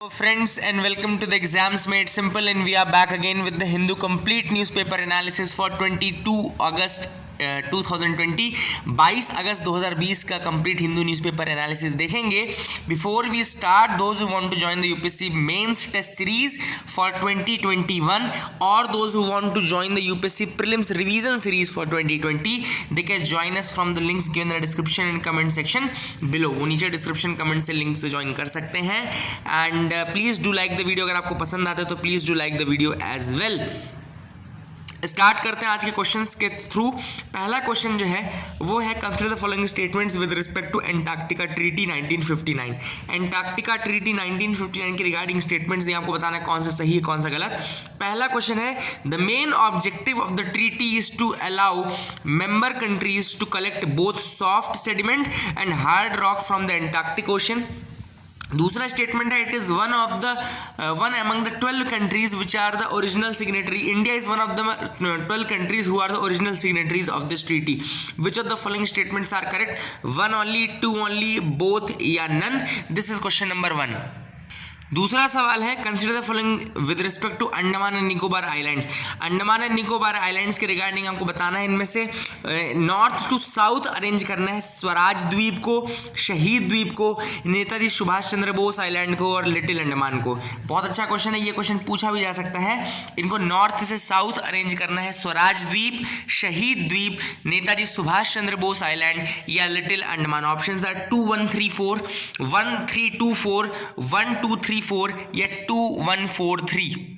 Hello friends and welcome to the Exams Made Simple, and we are back again with the Hindu complete newspaper analysis for 22 August 2020। 22 अगस्त 2020 का complete Hindu newspaper analysis देखेंगे। Before we start, those who want to join the UPSC mains test series for 2021 और those who want to join the UPSC prelims revision series for 2020, they can join us from the links given in the description and comment section below. वो नीचे description comment से link से join कर सकते हैं। And please do like the video. अगर आपको पसंद आता है तो please do like the video as well. Start करते हैं आज के क्वेश्चंस के थ्रू। पहला क्वेश्चन जो है वो है, consider the following statements with respect to Antarctica treaty 1959। Antarctica treaty 1959 के रिगार्डिंग स्टेटमेंट्स आपको बताना है कौन सा सही है कौन सा गलत। पहला क्वेश्चन है, the main objective of the treaty is to allow member countries to collect both soft sediment and hard rock from the Antarctic ocean. दूसरा स्टेटमेंट है, it is one among the 12 countries which are the original signatory. India is one of the 12 countries who are the original signatories of this treaty. Which of the following statements are correct? One only, two only, both या none? This is question number 1। दूसरा सवाल है, consider the following with respect to Andaman and Nicobar islands. Andaman and Nicobar islands के regarding आपको बताना है इनमें से नॉर्थ टू साउथ अरेंज करना है। स्वराज द्वीप को, शहीद द्वीप को, नेताजी सुभाष चंद्र बोस आइलैंड को और लिटिल अंडमान को। बहुत अच्छा क्वेश्चन है, ये क्वेश्चन पूछा भी जा सकता है। इनको नॉर्थ से साउथ अरेंज करना है, स्वराज द्वीप, शहीद द्वीप, नेताजी सुभाष चंद्र बोस आइलैंड या लिटिल अंडमान। ऑप्शंस आर 2 1 3 4, 1 3 2 4, 1 2 3 4 या 2 1 4 3।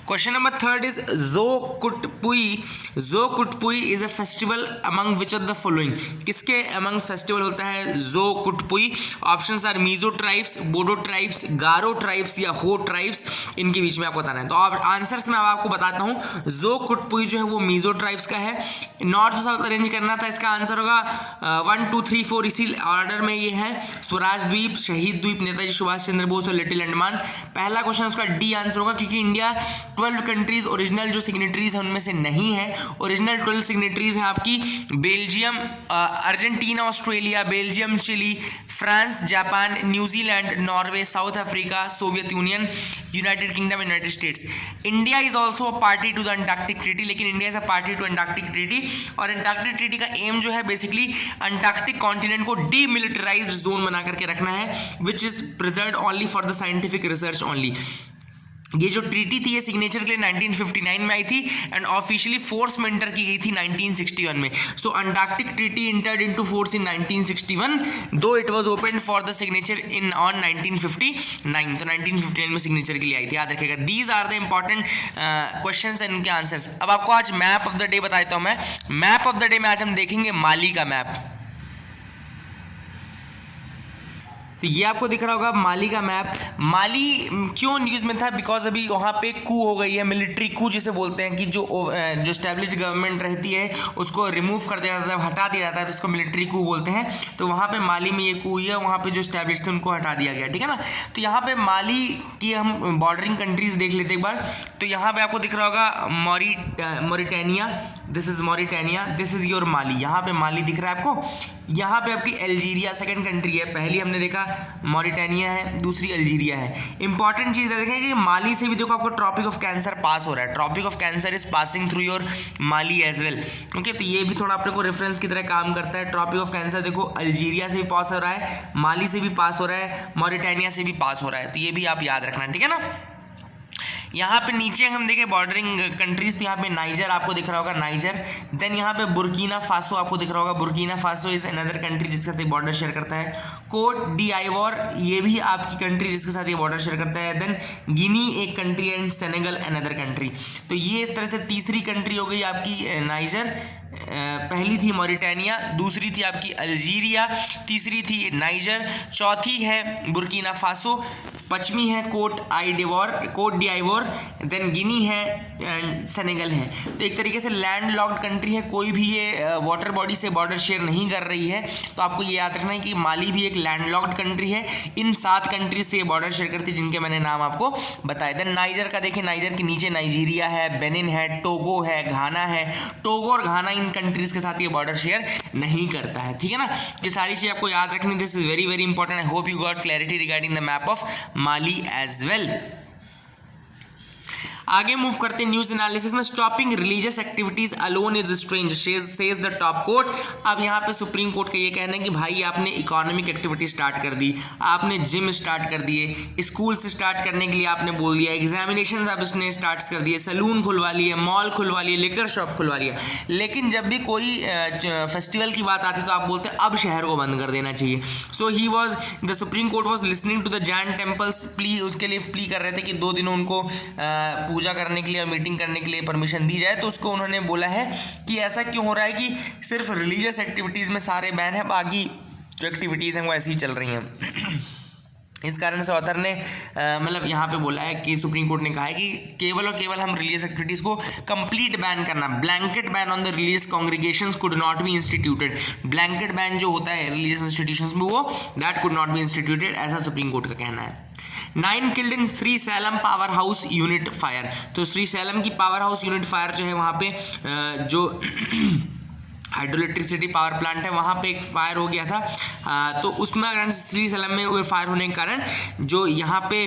Question number 3 is Zokutpui. Zokutpui is a festival among which of the following? किसके अमंग फेस्टिवल होता है Zokutpui? Options are Mizo tribes, Bodo tribes, Garo tribes या हो ट्राइब्स। इनके बीच में आपको बताना है। तो आंसर्स मैं आपको बताता हूँ। जोकुटपुई जो है वो मिजो ट्राइब्स का है। नॉर्थ साउथ अरेंज करना था, इसका आंसर होगा 1 2 3 4, इसी ऑर्डर में ये है। स्वराज द्वीप, शहीद द्वीप, नेताजी सुभाष चंद्र बोस और लिटिल अंडमान। पहला क्वेश्चन उसका डी आंसर होगा, क्योंकि इंडिया 12 कंट्रीज ओरिजिनल जो सिग्नेटरीज हैं उनमें से नहीं है। ओरिजिनल 12 सिग्नेटरीज हैं आपकी Belgium, Argentina, Australia, Belgium, Chile, France, Japan, New Zealand, Norway, South Africa, Soviet Union, United Kingdom, United States. India is also a party to the Antarctic treaty, लेकिन India is a party to Antarctic treaty. और Antarctic treaty का aim जो है basically Antarctic continent को demilitarised zone बना करके रखना है, which is preserved only for the scientific research only. ये जो ट्रीटी थी ये सिग्नेचर के लिए 1959 में आई थी एंड ऑफिशियली फोर्स में इंटर की गई थी 1961 में। So Antarctic treaty entered into force in 1961, though it was open for the signature in on 1959। तो 1959 में सिग्नेचर के लिए आई थी, याद रखिएगा। These are the important questions and उनके आंसर्स। अब आपको आज मैप ऑफ द डे बता देता हूं मैं। मैप ऑफ द डे में आज हम देखेंगे माली का मैप। तो ये आपको दिख रहा होगा माली का मैप। माली क्यों न्यूज़ में था? बिकॉज अभी वहाँ पे कू हो गई है, मिलिट्री कू जिसे बोलते हैं, कि जो स्टैब्लिश्ड गवर्नमेंट रहती है उसको रिमूव कर दिया जाता है, हटा दिया जाता है, तो उसको मिलिट्री कू बोलते हैं। तो वहाँ पे माली में ये कू हुई है, वहाँ पे जो स्टैब्लिश थे उनको हटा दिया गया, ठीक है ना। तो यहाँ पे माली की हम बॉर्डरिंग कंट्रीज देख लेते एक बार। तो यहाँ पे आपको दिख रहा होगा Mauritania, this is Mauritania, this is your Mali. यहाँ पे माली दिख रहा है आपको। यहाँ पे आपकी अल्जीरिया सेकंड कंट्री है। पहली हमने देखा मॉरिटानिया है, दूसरी अल्जीरिया है। इंपॉर्टेंट चीज़ है देखें कि माली से भी देखो आपको ट्रॉपिक ऑफ कैंसर पास हो रहा है। Tropic of cancer is passing through your Mali as well. Okay, तो ये भी थोड़ा अपने को रेफरेंस की तरह काम करता है। ट्रॉपिक ऑफ कैंसर देखो अल्जीरिया से भी पास हो रहा है, माली से भी पास हो रहा है, मॉरिटानिया से भी पास हो रहा है। तो ये भी आप याद रखना, ठीक है ना। यहाँ पे नीचे हम देखें बॉर्डरिंग कंट्रीज, तो यहाँ पे नाइजर आपको दिख रहा होगा, नाइजर। देन यहाँ पे बुर्किना फासो आपको दिख रहा होगा, Burkina Faso is another country जिसके साथ ये बॉर्डर शेयर करता है। कोट डी आइवोर ये भी आपकी कंट्री जिसके साथ ये बॉर्डर शेयर करता है। देन गिनी एक country and Senegal another country. तो ये इस तरह से तीसरी कंट्री हो गई आपकी नाइजर। पहली थी मॉरिटानिया, दूसरी थी आपकी अल्जीरिया, तीसरी थी नाइजर, चौथी है बुर्किना फासो, पश्चिमी है कोट डी आइवोर, देन गिनी है एंड सेनेगल है। तो एक तरीके से लैंड लॉक्ड कंट्री है, कोई भी ये वाटर बॉडी से बॉर्डर शेयर नहीं कर रही है। तो आपको ये याद रखना है कि माली भी एक लैंड लॉक्ड कंट्री है। इन 7 कंट्री से ये बॉर्डर शेयर करती है जिनके मैंने नाम आपको बताए। देन नाइजर का देखें, नाइजर के नीचे नाइजीरिया है, बेनिन है, टोगो है, घाना है। टोगो और घाना 9 कंट्रीज के साथ ये बॉर्डर शेयर नहीं करता है, ठीक है ना। ये सारी चीज़ आपको याद रखनी, this is very very important. I hope you got clarity regarding the map of Mali as well. आगे मूव करते हैं न्यूज एनालिसिस में। Stopping religious activities alone is strange says the top court. अब यहाँ पे सुप्रीम कोर्ट का ये कहना है कि भाई आपने इकोनॉमिक एक्टिविटी स्टार्ट कर दी, आपने जिम स्टार्ट कर दिए, स्कूल से स्टार्ट करने के लिए आपने बोल दिया, एग्जामिनेशन अब इसने स्टार्ट कर दिए, सैलून खुलवा लिए, मॉल खुलवा लिए, लिकर शॉप खुलवा लिया, लेकिन जब भी कोई फेस्टिवल की बात आती तो आप बोलते अब शहर को बंद कर देना चाहिए। So he was the Supreme Court was listening to the Jain temples plea, उसके लिए प्ली कर रहे थे कि 2 दिन उनको पूजा करने के लिए और मीटिंग करने के लिए परमिशन दी जाए। तो उसको उन्होंने बोला है कि ऐसा क्यों हो रहा है कि सिर्फ रिलीजियस एक्टिविटीज़ में सारे बैन है, बाकी जो एक्टिविटीज़ हैं वो ऐसी ही चल रही हैं। इस कारण से ऑथर ने मतलब यहाँ पे बोला है कि सुप्रीम कोर्ट ने कहा है कि केवल और केवल हम रिलीजियस एक्टिविटीज़ को कंप्लीट बैन करना, blanket ban on the religious congregations could not be instituted. Blanket ban जो होता है रिलीजियस इंस्टीट्यूशंस में वो that could not be instituted, ऐसा सुप्रीम कोर्ट का कहना है। 9 killed in Srisailam power house unit fire. तो श्री सैलम की पावर हाउस यूनिट फायर जो है वहाँ पे जो हाइड्रो इलेक्ट्रिसिटी पावर प्लांट है वहाँ पे एक फायर हो गया था। तो उसमें अगर श्री सैलम में वो फायर होने के कारण जो यहाँ पे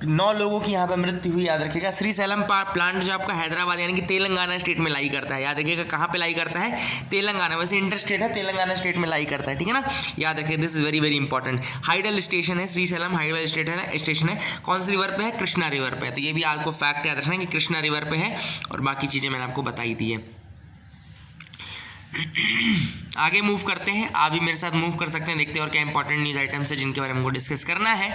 9 लोगों की यहाँ पे मृत्यु हुई। याद रखिएगा श्री सैलम प्लांट जो आपका हैदराबाद यानी कि तेलंगाना स्टेट में लाई करता है। याद रखिएगा कहाँ पे लाई करता है, तेलंगाना, वैसे इंटर स्टेट है, तेलंगाना स्टेट में लाई करता है, ठीक है ना। याद रखिए this is very very important. Hydel station है श्री सैलम, हाइडल स्टेशन है, कौन सी रिवर पे है, कृष्णा रिवर पे है। तो ये भी आपको फैक्ट याद रखना है कि कृष्णा रिवर पे है, और बाकी चीज़ें मैंने आपको बताई दी है। आगे मूव करते हैं, आप भी मेरे साथ मूव कर सकते हैं, देखते हैं और क्या इंपॉर्टेंट न्यूज आइटम्स है जिनके बारे में हमको डिस्कस करना है।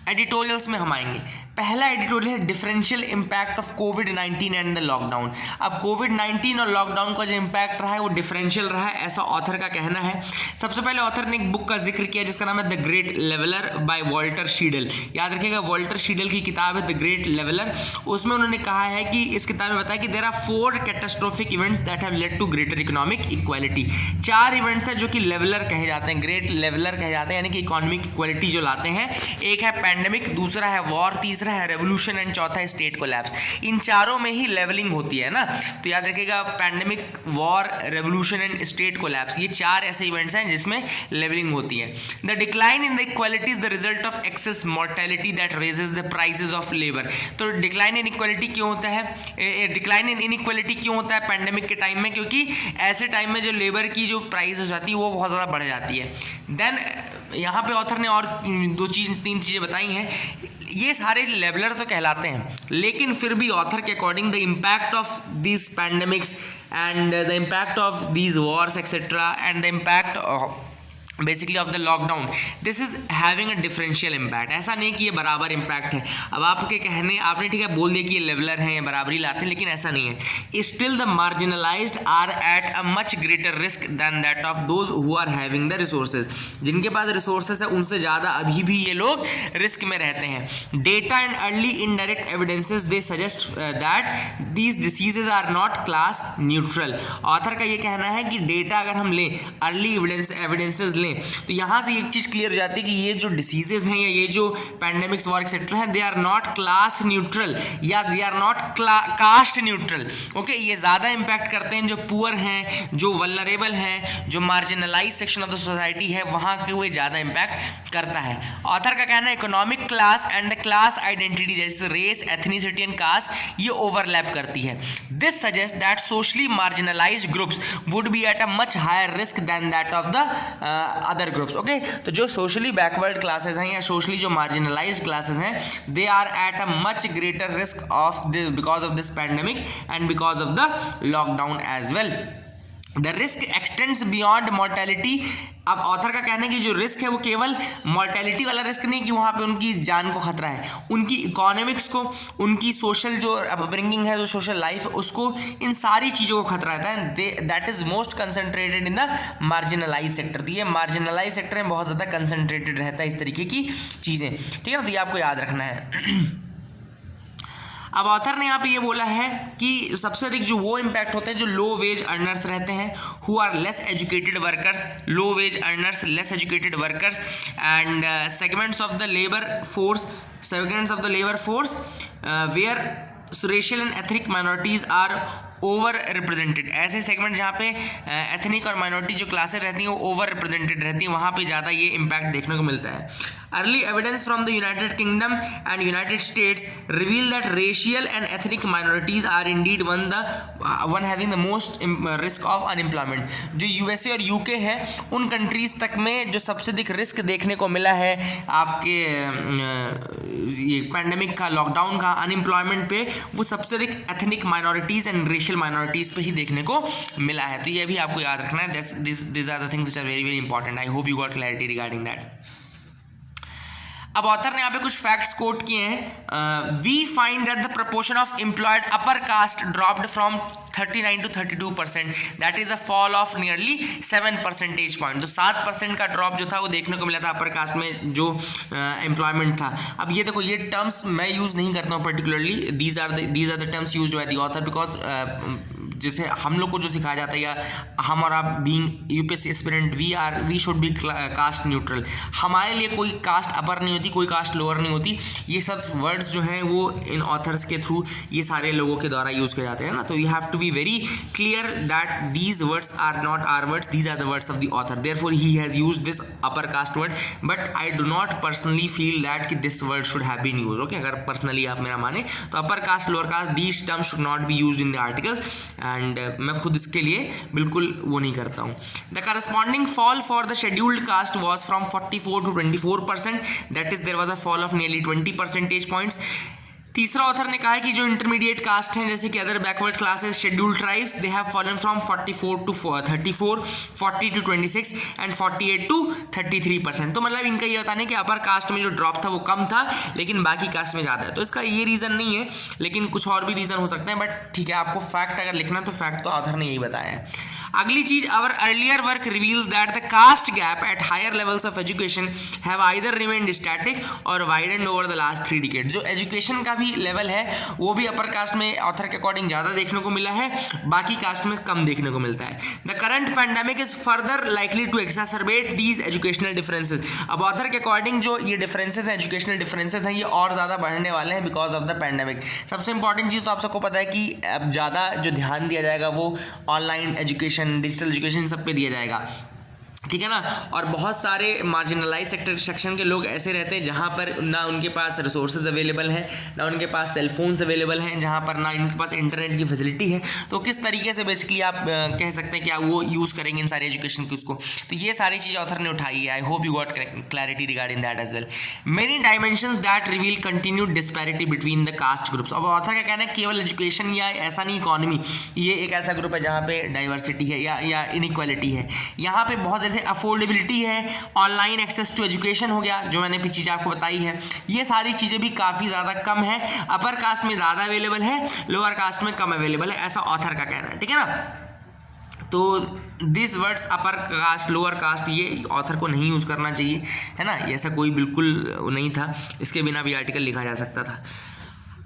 एडिटोरियल्स में हम आएंगे। पहला एडिटोरियल है differential impact of covid and the lockdown. अब कोविड-19 और लॉकडाउन का जो इम्पैक्ट रहा है वो डिफरेंशियल रहा है, ऐसा ऑथर का कहना है। सबसे पहले ऑथर ने एक बुक का जिक्र किया जिसका नाम है the great leveller by Walter Scheidel. याद रखिएगा वॉल्टर शीडल की किताब है द ग्रेट लेवलर। उसमें उन्होंने कहा है कि इस किताब में बताया कि there are 4 catastrophic events that have led to greater economic equality. 4 events हैं जो कि लेवलर कहे जाते हैं, ग्रेट लेवलर कहे जाते हैं, यानी कि इकोनॉमिक इक्वालिटी जो लाते हैं। एक है पैंडेमिक, दूसरा है वॉर, तीसरा है रेवोल्यूशन एंड चौथा है स्टेट कोलैप्स। इन चारों में ही लेवलिंग होती है ना। तो याद रखिएगा pandemic, war, revolution and state collapse, ये 4 ऐसे इवेंट्स हैं जिसमें लेवलिंग होती है। The decline in the equality is the result of excess mortality that raises the prices of labour. तो डिक्लाइन इन इक्वालिटी क्यों होता है, डिक्लाइन इन इनइक्वालिटी क्यों होता है पैंडेमिक के टाइम में, क्योंकि ऐसे टाइम में जो लेबर की जो प्राइस हो जाती है वो बहुत ज़्यादा बढ़ जाती है। देन यहाँ पे ऑथर ने और 3 चीज़ें बताई हैं। ये सारे लेवलर तो कहलाते हैं, लेकिन फिर भी ऑथर के according the impact of these pandemics and the impact of these Wars etcetera and the impact basically of the lockdown, this is having a differential impact. ऐसा नहीं कि ये बराबर इम्पैक्ट है। अब आपके कहने आपने ठीक है बोल दिया कि ये लेवलर हैं, ये बराबरी लाते हैं, लेकिन ऐसा नहीं है। Still the marginalised are at a much greater risk than that of those who are having the resources. जिनके पास रिसोर्सेज है उनसे ज़्यादा अभी भी ये लोग रिस्क में रहते हैं। Data and early indirect evidences they suggest that these diseases are not class neutral. Author का ये कहना है कि डेटा अगर हम लें, अर्ली एविडेंसेज तो यहां से एक चीज क्लियर हो जाती है कि ये जो डिसीजेस हैं या ये जो पैंडेमिक्स वॉर एक्सेट्रा हैं, they are not class neutral या they are not caste neutral. Okay, ये ज्यादा इंपैक्ट करते हैं जो पुअर हैं, जो वल्नरेबल हैं, जो marginalise section of the society है, वहां के वो ज्यादा इंपैक्ट करता है। ऑथर का कहना है economic class and the class identity जैसे रेस, एथनिसिटी एंड कास्ट ये ओवरलैप करती है। This suggest that socially marginalised groups would be at a much higher risk than that of the other groups. Okay, तो जो socially backward classes हैं या socially जो marginalised classes हैं, they are at a much greater risk of this because of this pandemic and because of the lockdown as well. The risk extends beyond mortality. अब author का कहना है कि जो रिस्क है वो केवल मॉर्टेलिटी वाला रिस्क नहीं कि वहाँ पे उनकी जान को खतरा है, उनकी इकोनॉमिक्स को, उनकी सोशल जो अपब्रिंगिंग है, जो सोशल लाइफ, उसको, इन सारी चीज़ों को खतरा रहता है। That is most concentrated in the marginalise sector. तो ये मार्जिनलाइज सेक्टर में बहुत ज़्यादा कंसंट्रेटेड रहता है इस तरीके की चीज़ें, ठीक है ना। तो ये आपको याद रखना है। अब ऑथर ने यहाँ पे ये बोला है कि सबसे अधिक जो वो इम्पैक्ट होते हैं जो लो वेज अर्नर्स रहते हैं, who are less educated workers, low wage earners, less educated workers and segments of the labour force where racial and ethnic minorities are over represented, ऐसे सेगमेंट जहाँ पे एथनिक और माइनॉरिटी जो क्लासेस रहती हैं वो ओवर रिप्रेजेंटेड रहती हैं, वहाँ पे ज़्यादा ये इम्पैक्ट देखने को मिलता है। Early evidence from the United Kingdom and United States reveal that racial and ethnic minorities are indeed one having the most risk of unemployment. जो यूएसए और यूके है उन कंट्रीज तक में जो सबसे अधिक रिस्क देखने को मिला है आपके ये पैंडेमिक का, लॉकडाउन का, अनएम्प्लॉयमेंट पे, वो सबसे अधिक ethnic minorities and racial minorities पे ही देखने को मिला है। तो ये भी आपको याद रखना है। This are the things which are very very important. I hope you got clarity regarding that. अब ऑथर ने यहाँ पे कुछ फैक्ट्स कोट किए हैं। We find that the proportion of employed upper caste dropped from 39 to 32%, that is a fall of nearly 7 percentage point. तो 7% का drop जो था वो देखने को मिला था अपर कास्ट में जो एम्प्लॉयमेंट था। अब ये देखो, ये टर्म्स मैं यूज़ नहीं करता हूँ particularly, these are the terms used by the author, because जैसे हम लोग को जो सिखाया जाता है या हम और आप being UPSC aspirant we should be caste neutral. हमारे लिए कोई कास्ट अपर नहीं होती, कोई कास्ट लोअर नहीं होती। ये सब वर्ड्स जो हैं वो इन ऑथर्स के थ्रू ये सारे लोगों के द्वारा यूज़ किए जाते हैं ना। तो you have to be very clear that these words are not our words, these are the words of the author, therefore he has used this upper caste word, but I do not personally feel that कि this word should have been used. Okay, अगर personally आप मेरा माने तो upper caste lower caste these terms should not be used in the articles, and मैं खुद इसके लिए बिल्कुल वो नहीं करता हूँ। The corresponding fall for the scheduled caste was from 44 to 24%, that is there was a fall of nearly 20 percentage points. तीसरा ऑथर ने कहा है कि जो इंटरमीडिएट कास्ट हैं जैसे कि other backward classes, scheduled tribes, they have fallen from 44 to 34, 40 to 26 and 48 to 33%। तो मतलब इनका ये बताने कि अपर कास्ट में जो ड्रॉप था वो कम था लेकिन बाकी कास्ट में ज़्यादा है। तो इसका ये रीज़न नहीं है, लेकिन कुछ और भी रीज़न हो सकते हैं, बट ठीक है, आपको फैक्ट अगर लिखना तो फैक्ट तो ऑथर ने यही बताया है। अगली चीज, our earlier work reveals that the caste gap at higher levels of education have either remained static और widened over the last 3 decade. जो एजुकेशन का भी लेवल है वो भी अपर कास्ट में ऑथर के अकॉर्डिंग ज़्यादा देखने को मिला है, बाकी कास्ट में कम देखने को मिलता है। The current pandemic is further likely to exacerbate these educational differences. अब ऑथर के अकॉर्डिंग जो ये डिफरेंसेज हैं, एजुकेशनल डिफरेंसेज हैं, ये और ज़्यादा बढ़ने वाले हैं बिकॉज ऑफ द पैंडेमिक। सबसे इंपॉर्टेंट चीज़ तो आप सबको पता है कि अब ज़्यादा जो ध्यान दिया जाएगा वो ऑनलाइन एजुकेशन, डिजिटल एजुकेशन सब पे दिया जाएगा, ठीक है ना। और बहुत सारे मार्जिनलाइज सेक्शन के लोग ऐसे रहते हैं जहाँ पर ना उनके पास रिसोर्सेज अवेलेबल हैं, ना उनके पास सेलफोन्स अवेलेबल हैं, जहाँ पर ना इनके पास इंटरनेट की फैसिलिटी है। तो किस तरीके से बेसिकली आप कह सकते हैं कि वो यूज़ करेंगे इन सारी एजुकेशन की उसको। तो ये सारी चीज़ ऑथर ने उठाई है। I hope you got clarity regarding that as well. Many dimensions that reveal continued disparity between the caste groups. अब ऑथर का कहना है केवल एजुकेशन या ऐसा नहीं, इकॉनमी, ये एक ऐसा ग्रुप है जहाँ पे डाइवर्सिटी है या इनइक्वालिटी है। यहाँ पे बहुत अफोर्डेबिलिटी है, ऑनलाइन एक्सेस टू एजुकेशन हो गया जो मैंने पीछे आपको बताई है, ये सारी चीज़ें भी काफ़ी ज़्यादा कम है। अपर कास्ट में ज़्यादा अवेलेबल है, लोअर कास्ट में कम अवेलेबल है, ऐसा ऑथर का कहना है, ठीक है ना। तो this words upper caste lower cast ये ऑथर को नहीं यूज़ करना चाहिए, है ना। ऐसा कोई बिल्कुल नहीं था, इसके बिना भी आर्टिकल लिखा जा सकता था।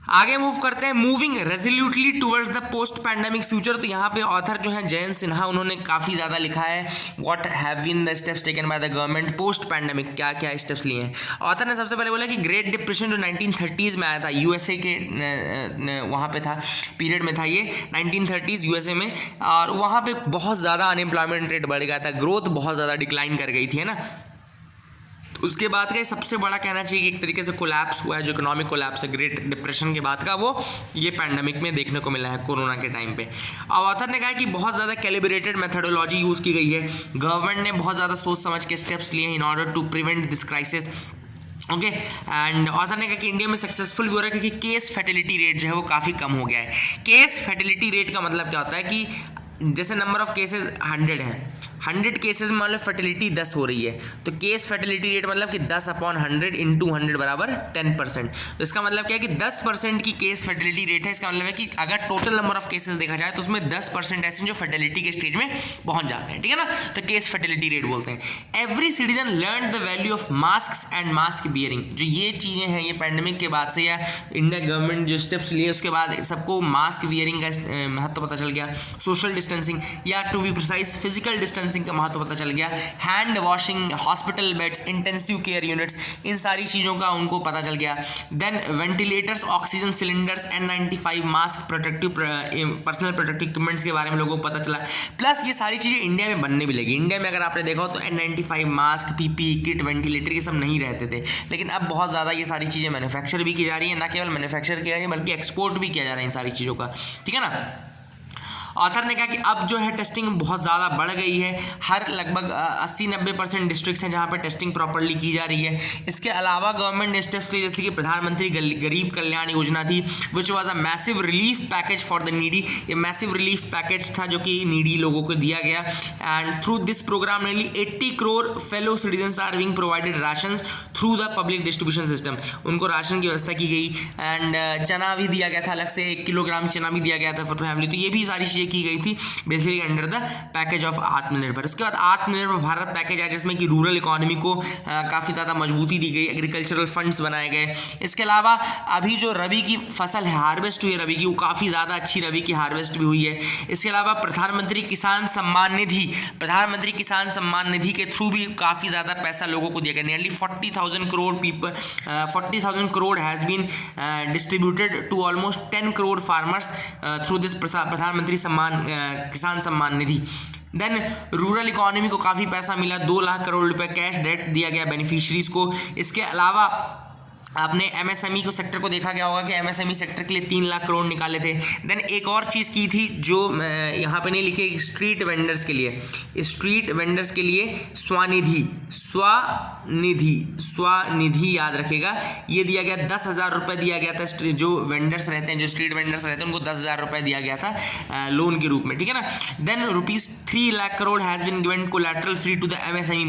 आगे मूव करते हैं, moving resolutely towards the post pandemic future. तो यहाँ पे ऑथर जो है जयंत सिन्हा, उन्होंने काफ़ी ज़्यादा लिखा है what have been the steps taken by the government post pandemic, क्या क्या स्टेप्स लिए हैं। ऑथर ने सबसे पहले बोला कि ग्रेट डिप्रेशन जो 1930s में आया था, यूएसए के वहाँ पे था, पीरियड में था ये 1930s यूएसए में, और वहाँ पे बहुत ज़्यादा अनएम्प्लॉयमेंट रेट बढ़ गया था, ग्रोथ बहुत ज़्यादा डिक्लाइन कर गई थी, है ना। उसके बाद का सबसे बड़ा कहना चाहिए कि एक तरीके से कोलैप्स हुआ है, जो इकोनॉमिक कोलैप्स है ग्रेट डिप्रेशन के बाद का, वो ये पैंडेमिक में देखने को मिला है कोरोना के टाइम पे। अब ऑथर ने कहा कि बहुत ज़्यादा कैलिब्रेटेड मेथडोलॉजी यूज़ की गई है, गवर्नमेंट ने बहुत ज़्यादा सोच समझ के स्टेप्स लिए हैं in order to prevent this crisis. Okay, and author ने कहा कि इंडिया में सक्सेसफुल भी हो रहा है क्योंकि केस फर्टिलिटी रेट जो है वो काफ़ी कम हो गया है। केस फर्टिलिटी रेट का मतलब क्या होता है कि जैसे नंबर ऑफ केसेस 100 हैं, 100 केसेस में मतलब फर्टिलिटी 10 हो रही है, तो केस फर्टिलिटी रेट मतलब कि 10/100 × 100 बराबर 10%। तो इसका मतलब क्या है कि 10% की केस फर्टिलिटी रेट है। इसका मतलब है कि अगर टोटल नंबर ऑफ केसेस देखा जाए तो उसमें 10% ऐसे जो फर्टिलिटी के स्टेज में पहुंच जाते हैं, ठीक है ना, तो केस फर्टिलिटी रेट बोलते हैं। Every citizen learn the value of mask and mask bearing. जो ये चीज़ें हैं ये पैंडेमिक के बाद से या इंडिया गवर्नमेंट जो स्टेप्स लिए उसके बाद सबको मास्क बियरिंग का महत्व पता चल गया, सोशल डिस्टेंसिंग या to be precise physical distancing distancing का महत्व पता चल गया, hand washing, hospital beds, intensive care units, इन सारी चीज़ों का उनको पता चल गया। Then ventilators, oxygen cylinders, N95 mask, protective personal protective equipments के बारे में लोगों को पता चला। प्लस ये सारी चीज़ें इंडिया में बनने भी लगी। इंडिया में अगर आपने देखा हो तो N95 mask, PPE kit, ventilator ये सब नहीं रहते थे, लेकिन अब बहुत ज़्यादा ये सारी चीज़ें मैन्युफैक्चर भी की जा रही है, ना केवल मैन्युफैक्चर किया जा रही है बल्कि एक्सपोर्ट भी किया जा रहा है इन सारी चीज़ों का, ठीक है ना। ऑथर ने कहा कि अब जो है टेस्टिंग बहुत ज़्यादा बढ़ गई है, हर लगभग 80-90% डिस्ट्रिक्ट्स हैं जहाँ पर टेस्टिंग प्रॉपर्ली की जा रही है। इसके अलावा गवर्नमेंट ने स्टेप्स लिए, जैसे कि प्रधानमंत्री गरीब कल्याण योजना थी, which was a massive relief package for the needy. ये मैसिव रिलीफ पैकेज था जो कि नीडी लोगों को दिया गया। And through this programme nearly 80 crore fellow citizens are being provided ration through the public distribution system. उनको राशन की व्यवस्था की गई। एंड चना भी दिया गया था, अलग से 1 किलोग्राम चना भी दिया गया था फॉर फैमिली। तो ये भी सारी चीज़ें की गई थी basically under the package of आत्मनिर्भर। उसके बाद आत्मनिर्भर भारत पैकेज है जिसमें कि रूरल इकोनॉमी को काफ़ी ज़्यादा मजबूती दी गई, एग्रीकल्चरल फंड्स बनाए गए। इसके अलावा अभी जो रबी की फसल है, हार्वेस्ट हुई है रबी की, वो काफ़ी ज़्यादा अच्छी रबी की हार्वेस्ट भी हुई है। इसके अलावा प्रधानमंत्री किसान सम्मान निधि के थ्रू भी काफ़ी ज़्यादा पैसा लोगों को दिया गया। Nearly 40,000 crore has been distributed to almost 10 crore farmers through this प्रधानमंत्री किसान Samman Nidhi. Then rural economy को काफ़ी पैसा मिला, 2 लाख करोड़ रुपए कैश डायरेक्ट दिया गया बेनिफिशरीज को। इसके अलावा आपने एमएसएमई को सेक्टर को देखा गया होगा कि एमएसएमई सेक्टर के लिए 3 लाख करोड़ निकाले थे। देन एक और चीज़ की थी जो यहाँ पे नहीं लिखी, स्ट्रीट वेंडर्स के लिए स्वनिधि याद रखेगा, ये दिया गया। 10,000 रुपये दिया गया था। जो वेंडर्स रहते हैं, जो स्ट्रीट वेंडर्स रहते हैं, उनको 10,000 रुपये दिया गया था लोन के रूप में, ठीक है ना। Then ₹3 lakh crore has been given collateral free to the MSME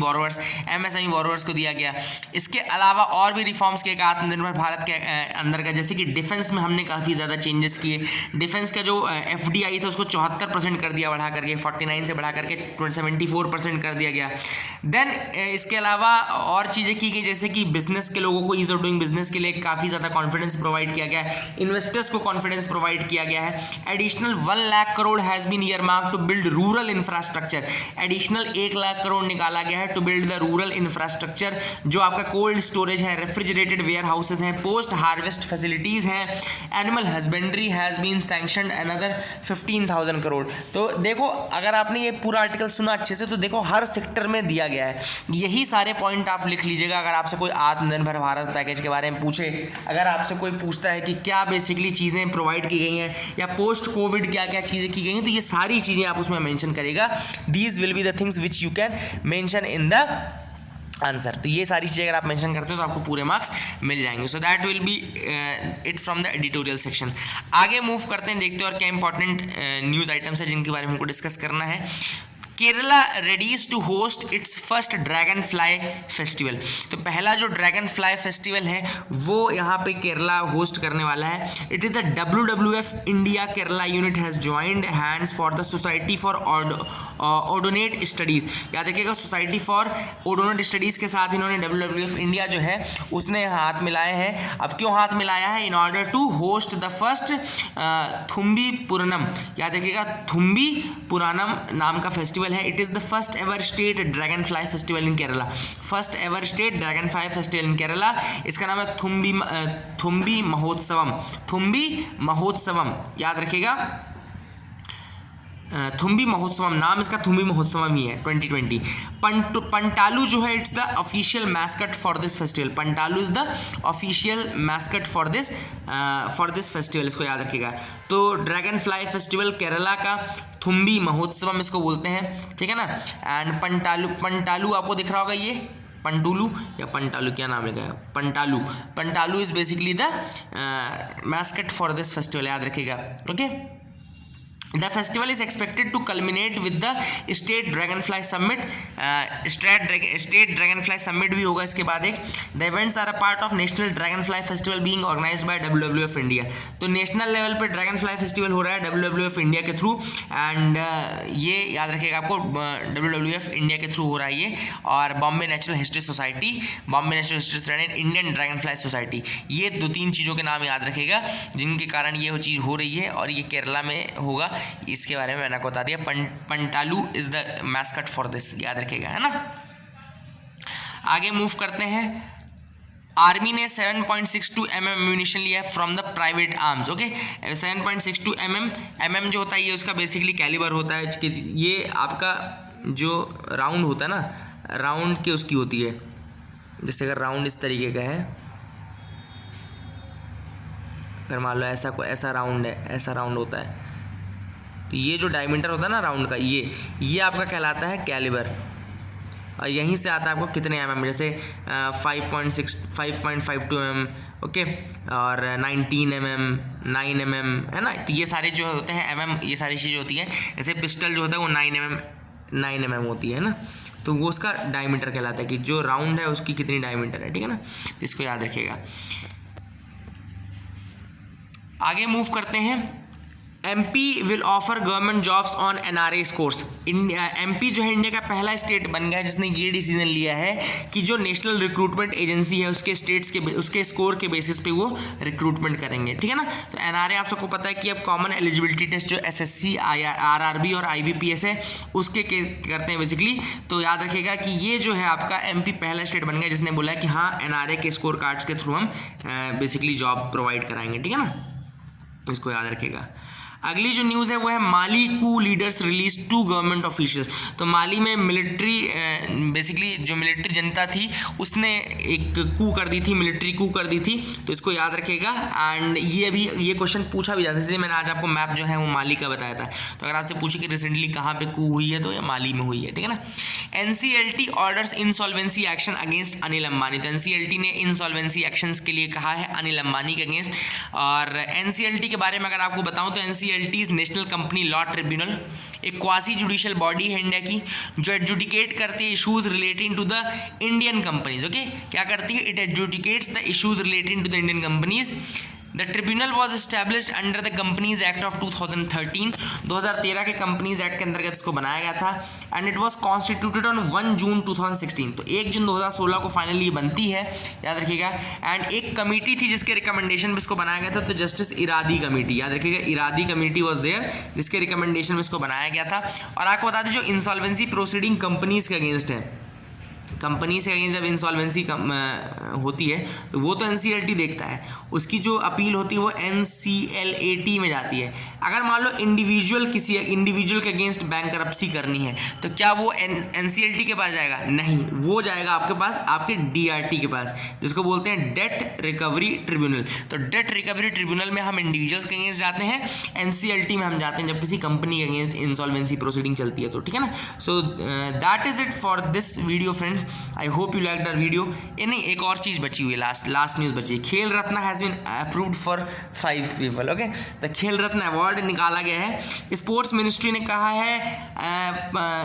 borrowers को दिया गया। इसके अलावा और भी रिफॉर्म्स के आत्मनिर्भर भारत के अंदर का, जैसे कि डिफेंस में हमने काफ़ी ज़्यादा चेंजेस किए। डिफेंस का जो FDI था उसको 74% कर दिया, बढ़ा करके 49 से बढ़ा करके 74% कर दिया गया। देन इसके अलावा और चीज़ें की गई, जैसे कि बिजनेस के लोगों को ईज ऑफ डूइंग बिजनेस के लिए काफ़ी ज़्यादा कॉन्फिडेंस प्रोवाइड किया गया है, इन्वेस्टर्स को कॉन्फिडेंस प्रोवाइड किया गया है। Additional 1 lakh crore has been earmarked to build rural infrastructure. Additional 1 lakh crore निकाला गया है to build the rural infrastructure, जो आपका कोल्ड स्टोरेज है, रेफ्रिजरेटेड वेयर हाउसेस हैं, पोस्ट हार्वेस्ट फैसिलिटीज़ हैं। Animal husbandry has been sanctioned another 15,000 crore. तो देखो, अगर आपने ये पूरा आर्टिकल सुना अच्छे से तो देखो हर सेक्टर में दिया गया है। यही सारे पॉइंट आप लिख लीजिएगा। अगर आपसे कोई आत्मनिर्भर भारत पैकेज के बारे में पूछे, अगर आपसे कोई पूछता है कि क्या बेसिकली चीज़ें प्रोवाइड की गई हैं या पोस्ट कोविड क्या क्या चीज़ें की गई हैं, तो ये सारी चीज़ें आप उसमें मेंशन करिएगा। These will be the things which you can mention in the answer. तो ये सारी चीज़ें अगर आप मेंशन करते हो तो आपको पूरे मार्क्स मिल जाएंगे। So that will be it from the editorial section. आगे मूव करते हैं, देखते हैं और क्या इंपॉर्टेंट न्यूज़ आइटम्स है जिनके बारे में हमको डिस्कस करना है। Kerala readies to host its first dragon fly festival. तो पहला जो ड्रैगन फ्लाई फेस्टिवल है वो यहाँ पे केरला होस्ट करने वाला है। It is the WWF India Kerala unit has joined hands for the society for odonate studies. याद रखिएगा, सोसाइटी फॉर ओडोनेट स्टडीज़ के साथ इन्होंने WWF इंडिया जो है उसने हाथ मिलाए हैं। अब क्यों हाथ मिलाया है? In order to host the first Thumbi Pooranam. याद रखिएगा, थुम्बी पूरनम नाम का फेस्टिवल है। It is the first ever state dragon fly festival in Kerala. First ever state dragon fly festival in Kerala. इसका नाम है थुम्बी महोत्सवम। याद रखिएगा, थुम्बी महोत्सवम, नाम इसका थुम्बी महोत्सवम ही है 2020। पंटालू जो है it's the official mascot for this festival. Pantalu is the official mascot for this festival, इसको याद रखिएगा। तो ड्रैगन फ्लाई फेस्टिवल केरला का थुम्बी महोत्सवम इसको बोलते हैं, ठीक है ना। एंड पंटालू आपको दिख रहा होगा, ये पंटुलू या पंटालू, क्या नाम लिखा है? Pantalu is basically the mascot for this festival, याद रखिएगा। Okay, The festival is expected to culminate with the State Dragonfly Summit. State Dragonfly Summit भी होगा इसके बाद एक। The events are a part of National Dragonfly Festival being organized by WWF India. तो national level पे Dragonfly Festival हो रहा है WWF India के थ्रू। एंड ये याद रखिएगा आपको, WWF India के थ्रू हो रहा है ये। और Bombay natural history society, Indian dragon fly society, ये 2-3 चीज़ों के नाम याद रखिएगा जिनके कारण ये चीज़ हो रही है और ये केरला में होगा। इसके बारे में मैंने आपको बता दिया। Pantalu is the mascot for this, याद रखिएगा, है ना। आगे मूव करते हैं। आर्मी ने 7.62 mm म्यूनिशन लिया है from the private arms. Okay, 7.62 mm जो होता है ये उसका बेसिकली कैलिबर होता है कि ये आपका जो राउंड होता है ना, राउंड की उसकी होती है। जैसे अगर राउंड इस तरीके का है, अगर मान लो ऐसा राउंड है, ऐसा राउंड होता है, तो ये जो डायमीटर होता है ना राउंड का, ये आपका कहलाता है कैलिबर। और यहीं से आता है आपको कितने mm, जैसे 5.52 mm, ओके, और 19 mm, 9 mm, है ना। तो ये सारे जो होते हैं mm, ये सारी चीज़ें होती हैं। जैसे पिस्टल जो होता है वो 9 mm होती है ना, तो वो उसका डायमीटर कहलाता है कि जो राउंड है उसकी कितनी डायमीटर है, ठीक है ना। इसको याद रखिएगा। आगे मूव करते हैं। MP will offer government jobs on NRA scores. MP जो है इंडिया का पहला स्टेट बन गया जिसने ये डिसीजन लिया है कि जो नेशनल रिक्रूटमेंट एजेंसी है उसके स्टेट्स के उसके स्कोर के बेसिस पे वो रिक्रूटमेंट करेंगे, ठीक है ना। तो NRA आप सबको पता है कि अब कॉमन एलिजिबिलिटी टेस्ट जो SSC, RRB और IBPS है उसके करते हैं बेसिकली। तो याद रखिएगा कि ये जो है आपका MP पहला स्टेट बन गया जिसने बोला है कि हाँ NRA के स्कोर कार्ड्स के थ्रू हम बेसिकली जॉब प्रोवाइड कराएंगे, ठीक है ना। इसको याद रखिएगा। अगली जो न्यूज़ है वो है माली कू लीडर्स रिलीज 2 गवर्नमेंट ऑफिशियल्स। तो माली में मिलिट्री बेसिकली जो मिलिट्री जनता थी उसने एक कू कर दी थी, मिलिट्री कू कर दी थी, तो इसको याद रखिएगा। एंड ये क्वेश्चन पूछा भी जाता है, इसलिए मैंने आज आपको मैप जो है वो माली का बताया था। तो अगर आपसे पूछे कि रिसेंटली कहाँ पे कू हुई है तो ये माली में हुई है, ठीक है ना। NCLT orders insolvency action against Anil Ambani. तो NCLT ने इंसॉल्वेंसी एक्शंस के लिए कहा है अनिल अंबानी के अगेंस्ट। और NCLT के बारे में अगर आपको बताऊं तो NCLT national company law tribunal एक क्वासी जुडिशियल बॉडी है इंडिया की जो एडजुडिकेट करती है issues relating to the Indian companies. Okay, क्या करती है? It adjudicates the issues relating to the Indian companies. The tribunal was established under the Companies Act of 2013। 2013 के कंपनीज एक्ट के अंतर्गत इसको बनाया गया था। And it was constituted on 1 जून 2016। तो 1 जून 2016 को फाइनली ये बनती है, याद रखिएगा। एंड एक कमेटी थी जिसके रिकमेंडेशन पे इसको बनाया गया था, तो जस्टिस इरादी कमेटी, याद रखिएगा, इरादी कमेटी वाज देयर जिसके रिकमेंडेशन में इसको बनाया गया था। और आपको बता दें जो इंसॉल्वेंसी प्रोसीडिंग कंपनीज के अगेंस्ट है, कंपनी से अगेंस्ट जब इंसॉल्वेंसी होती है तो वो तो NCLT देखता है, उसकी जो अपील होती है वो NCLAT में जाती है। अगर मान लो किसी इंडिविजुअल के अगेंस्ट बैंकरप्सी करनी है तो क्या वो NCLT के पास जाएगा? नहीं, वो जाएगा आपके पास, आपके DRT के पास, जिसको बोलते हैं डेट रिकवरी ट्रिब्यूनल। तो डेट रिकवरी ट्रिब्यूनल में हम इंडिविजुअल्स के अगेंस्ट जाते हैं, NCLT में हम जाते हैं जब किसी कंपनी के अगेंस्ट इंसॉल्वेंसी प्रोसीडिंग चलती है, तो ठीक है ना। So that is it for this video friends. I hope you like that video. ये नहीं, एक और चीज़ बची हुई है, लास्ट न्यूज़ बची है। Khel Ratna has been approved for 5 people. Okay, the Khel Ratna award निकाला गया है। स्पोर्ट्स मिनिस्ट्री ने कहा है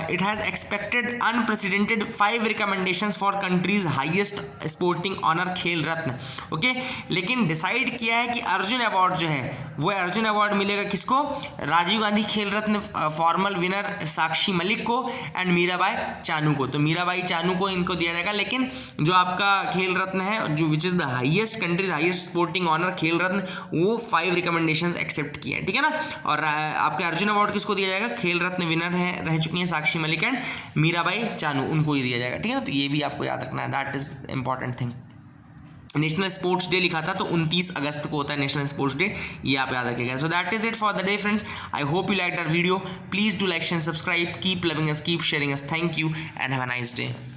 it has expected unprecedented 5 recommendations for country's highest sporting honour Khel Ratna. Okay, लेकिन डिसाइड किया है कि अर्जुन अवार्ड जो है वो अर्जुन अवार्ड मिलेगा किसको? राजीव गांधी खेल रत्न फॉर्मल विनर साक्षी मलिक को एंड मीराबाई चानू को। तो मीराबाई चानू को इनको दिया जाएगा, लेकिन जो आपका खेल रत्न है जो which is the highest country's highest sporting honour Khel Ratna, वो 5 रिकमेंडेशंस एक्सेप्ट किए हैं, ठीक है ना। और आपके अर्जुन अवार्ड किसको दिया जाएगा? खेल रत्न विनर है रह चुकी हैं साक्षी मलिक एंड मीराबाई चानू, उनको ही दिया जाएगा, ठीक है ना। तो ये भी आपको याद रखना है, that is important thing. National sports day लिखा था तो 29 अगस्त को होता है नेशनल स्पोर्ट्स डे, ये आप याद रखिएगा। So that is it for the day friends. I hope you like that video. Please do like and subscribe, keep loving us, keep sharing us. Thank you and have a nice day.